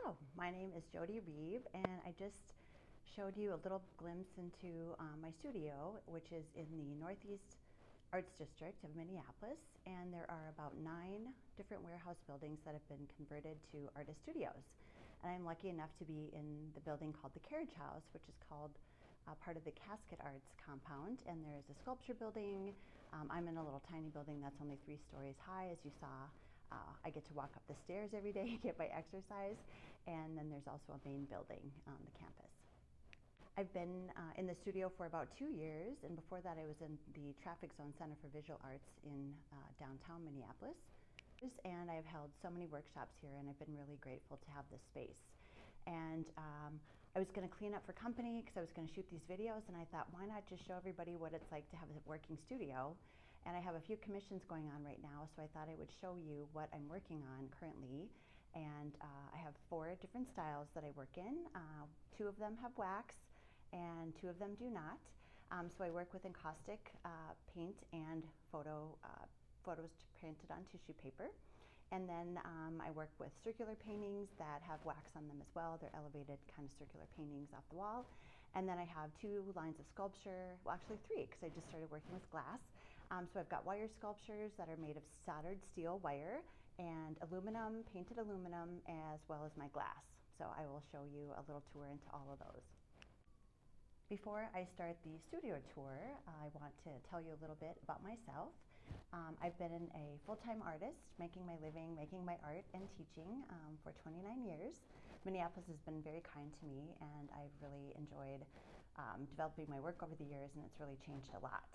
Hello, my name is Jodi Reeb, and I just showed you a little glimpse into my studio, which is in the Northeast Arts District of Minneapolis, and there are about 9 different warehouse buildings that have been converted to artist studios. And I'm lucky enough to be in the building called the Carriage House, which is called part of the Casket Arts compound, and there's a sculpture building. I'm in a little tiny building that's only 3 stories high, as you saw. I get to walk up the stairs every day, get my exercise, and then there's also a main building on the campus. I've been in the studio for about 2 years, and before that I was in the Traffic Zone Center for Visual Arts in downtown Minneapolis. And I've held so many workshops here, and I've been really grateful to have this space. And I was going to clean up for company because I was going to shoot these videos, and I thought, why not just show everybody what it's like to have a working studio? And I have a few commissions going on right now, so I thought I would show you what I'm working on currently. And I have 4 different styles that I work in. 2 of them have wax, and 2 of them do not. So I work with encaustic paint and photos printed on tissue paper. And then I work with circular paintings that have wax on them as well. They're elevated kind of circular paintings off the wall. And then I have 2 lines of sculpture, well actually 3, because I just started working with glass. So I've got wire sculptures that are made of soldered steel wire and aluminum, painted aluminum, as well as my glass. So I will show you a little tour into all of those. Before I start the studio tour, I want to tell you a little bit about myself. I've been a full-time artist, making my living, making my art and teaching for 29 years. Minneapolis has been very kind to me, and I've really enjoyed developing my work over the years, and it's really changed a lot.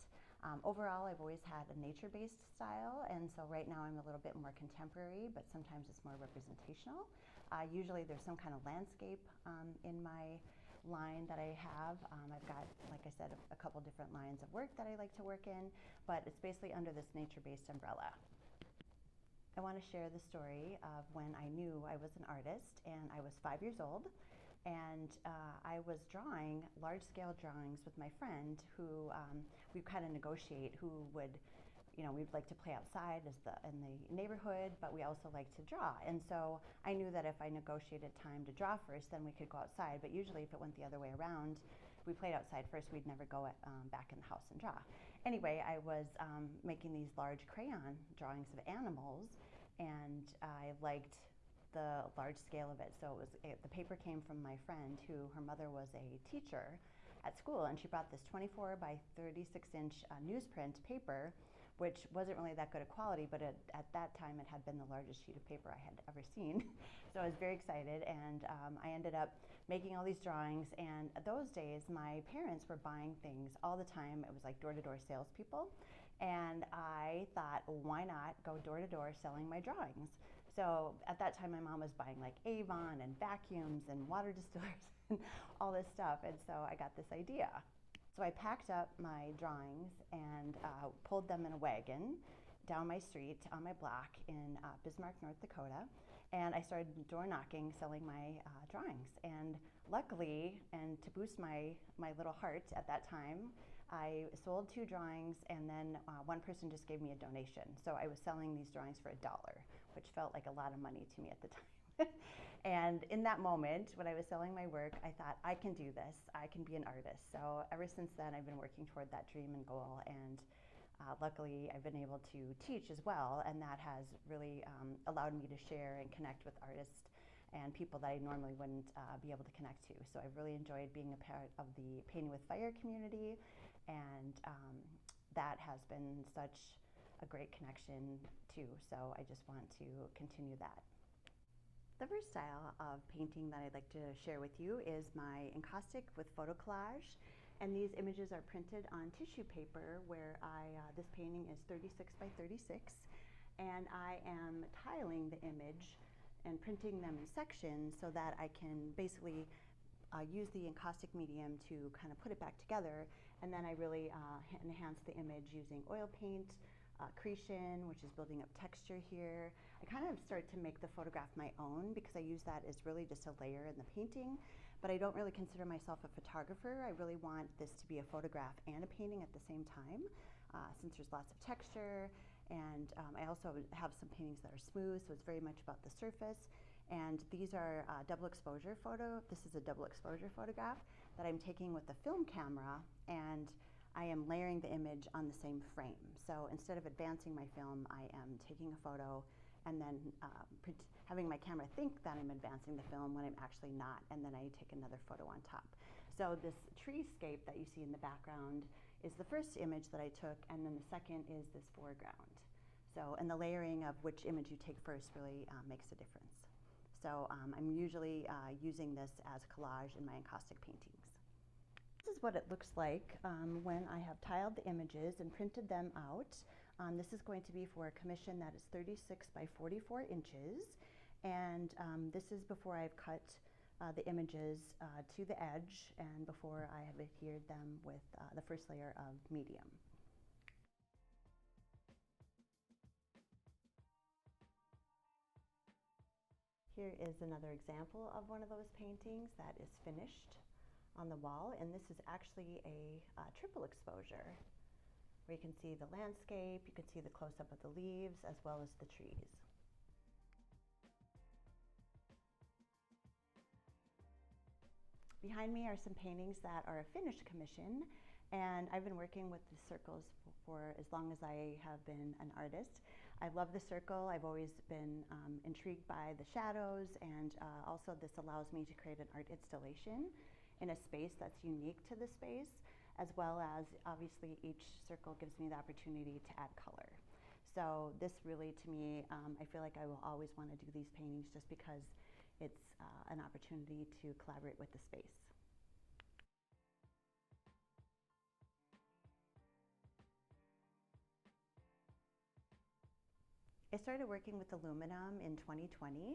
Overall, I've always had a nature-based style, and so right now I'm a little bit more contemporary, but sometimes it's more representational. Usually there's some kind of landscape in my line that I have. I've got, like I said, a couple different lines of work that I like to work in, but it's basically under this nature-based umbrella. I want to share the story of when I knew I was an artist, and I was 5 years old, and I was drawing large-scale drawings with my friend who we kind of negotiate who would, we'd like to play outside in the neighborhood, but we also like to draw. And so I knew that if I negotiated time to draw first, then we could go outside. But usually if it went the other way around, we played outside first, we'd never go back in the house and draw. Anyway, I was making these large crayon drawings of animals, and I liked the large scale of it. So the paper came from my friend who, her mother was a teacher at school, and she brought this 24 by 36 inch newsprint paper, which wasn't really that good a quality, but at that time it had been the largest sheet of paper I had ever seen. So I was very excited, and I ended up making all these drawings. And those days my parents were buying things all the time. It was like door-to-door salespeople, and I thought, why not go door-to-door selling my drawings? So at that time my mom was buying like Avon and vacuums and water distillers and all this stuff, and so I got this idea. So I packed up my drawings and pulled them in a wagon down my street on my block in Bismarck, North Dakota, and I started door knocking, selling my drawings. And luckily, and to boost my little heart at that time, I sold 2 drawings, and then one person just gave me a donation. So I was selling these drawings for $1, which felt like a lot of money to me at the time. And in that moment, when I was selling my work, I thought, I can do this. I can be an artist. So ever since then, I've been working toward that dream and goal. And luckily, I've been able to teach as well. And that has really allowed me to share and connect with artists and people that I normally wouldn't be able to connect to. So I've really enjoyed being a part of the Painting with Fire community. And that has been such a great connection too. So I just want to continue that. The first style of painting that I'd like to share with you is my encaustic with photo collage. And these images are printed on tissue paper where this painting is 36 by 36. And I am tiling the image and printing them in sections so that I can basically use the encaustic medium to kind of put it back together. And then I really enhance the image using oil paint, accretion, which is building up texture here. I kind of start to make the photograph my own because I use that as really just a layer in the painting, but I don't really consider myself a photographer. I really want this to be a photograph and a painting at the same time, since there's lots of texture, and I also have some paintings that are smooth, so it's very much about the surface. And these are double exposure photo. This is a double exposure photograph that I'm taking with the film camera, and I am layering the image on the same frame. So instead of advancing my film, I am taking a photo and then having my camera think that I'm advancing the film when I'm actually not, and then I take another photo on top. So this treescape that you see in the background is the first image that I took, and then the second is this foreground. So, and the layering of which image you take first really makes a difference. So I'm usually using this as collage in my encaustic paintings. This is what it looks like when I have tiled the images and printed them out. This is going to be for a commission that is 36 by 44 inches. And this is before I've cut the images to the edge and before I have adhered them with the first layer of medium. Here is another example of one of those paintings that is finished on the wall, and this is actually a triple exposure where you can see the landscape, you can see the close-up of the leaves as well as the trees. Behind me are some paintings that are a finished commission, and I've been working with the circles for as long as I have been an artist. I love the circle. I've always been intrigued by the shadows, and also this allows me to create an art installation in a space that's unique to the space, as well as obviously each circle gives me the opportunity to add color. So this really, to me, I feel like I will always want to do these paintings just because it's an opportunity to collaborate with the space. I started working with aluminum in 2020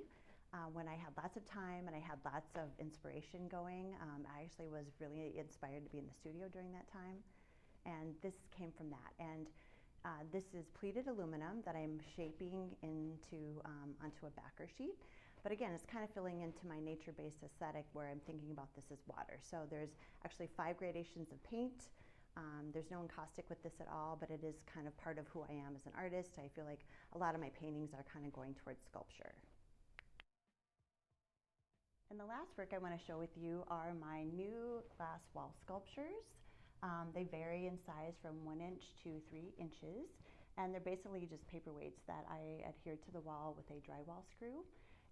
when I had lots of time and I had lots of inspiration going. I actually was really inspired to be in the studio during that time, and this came from that. And this is pleated aluminum that I'm shaping into onto a backer sheet. But again, it's kind of filling into my nature-based aesthetic where I'm thinking about this as water. So there's actually 5 gradations of paint. There's no encaustic with this at all, but it is kind of part of who I am as an artist. I feel like a lot of my paintings are kind of going towards sculpture. And the last work I want to show with you are my new glass wall sculptures. They vary in size from 1 inch to 3 inches, and they're basically just paperweights that I adhere to the wall with a drywall screw.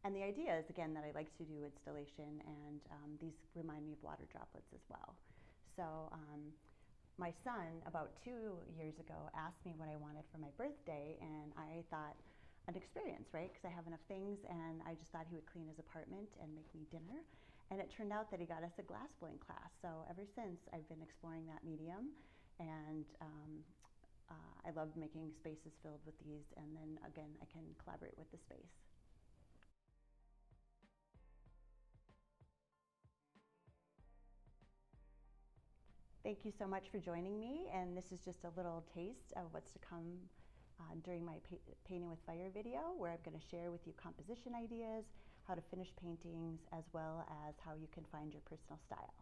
And the idea is, again, that I like to do installation, and these remind me of water droplets as well. So my son, about 2 years ago, asked me what I wanted for my birthday, and I thought an experience, right? Because I have enough things, and I just thought he would clean his apartment and make me dinner. And it turned out that he got us a glass blowing class. So ever since, I've been exploring that medium, and I love making spaces filled with these, and then again, I can collaborate with the space. Thank you so much for joining me, and this is just a little taste of what's to come during my Painting with Fire video, where I'm going to share with you composition ideas, how to finish paintings, as well as how you can find your personal style.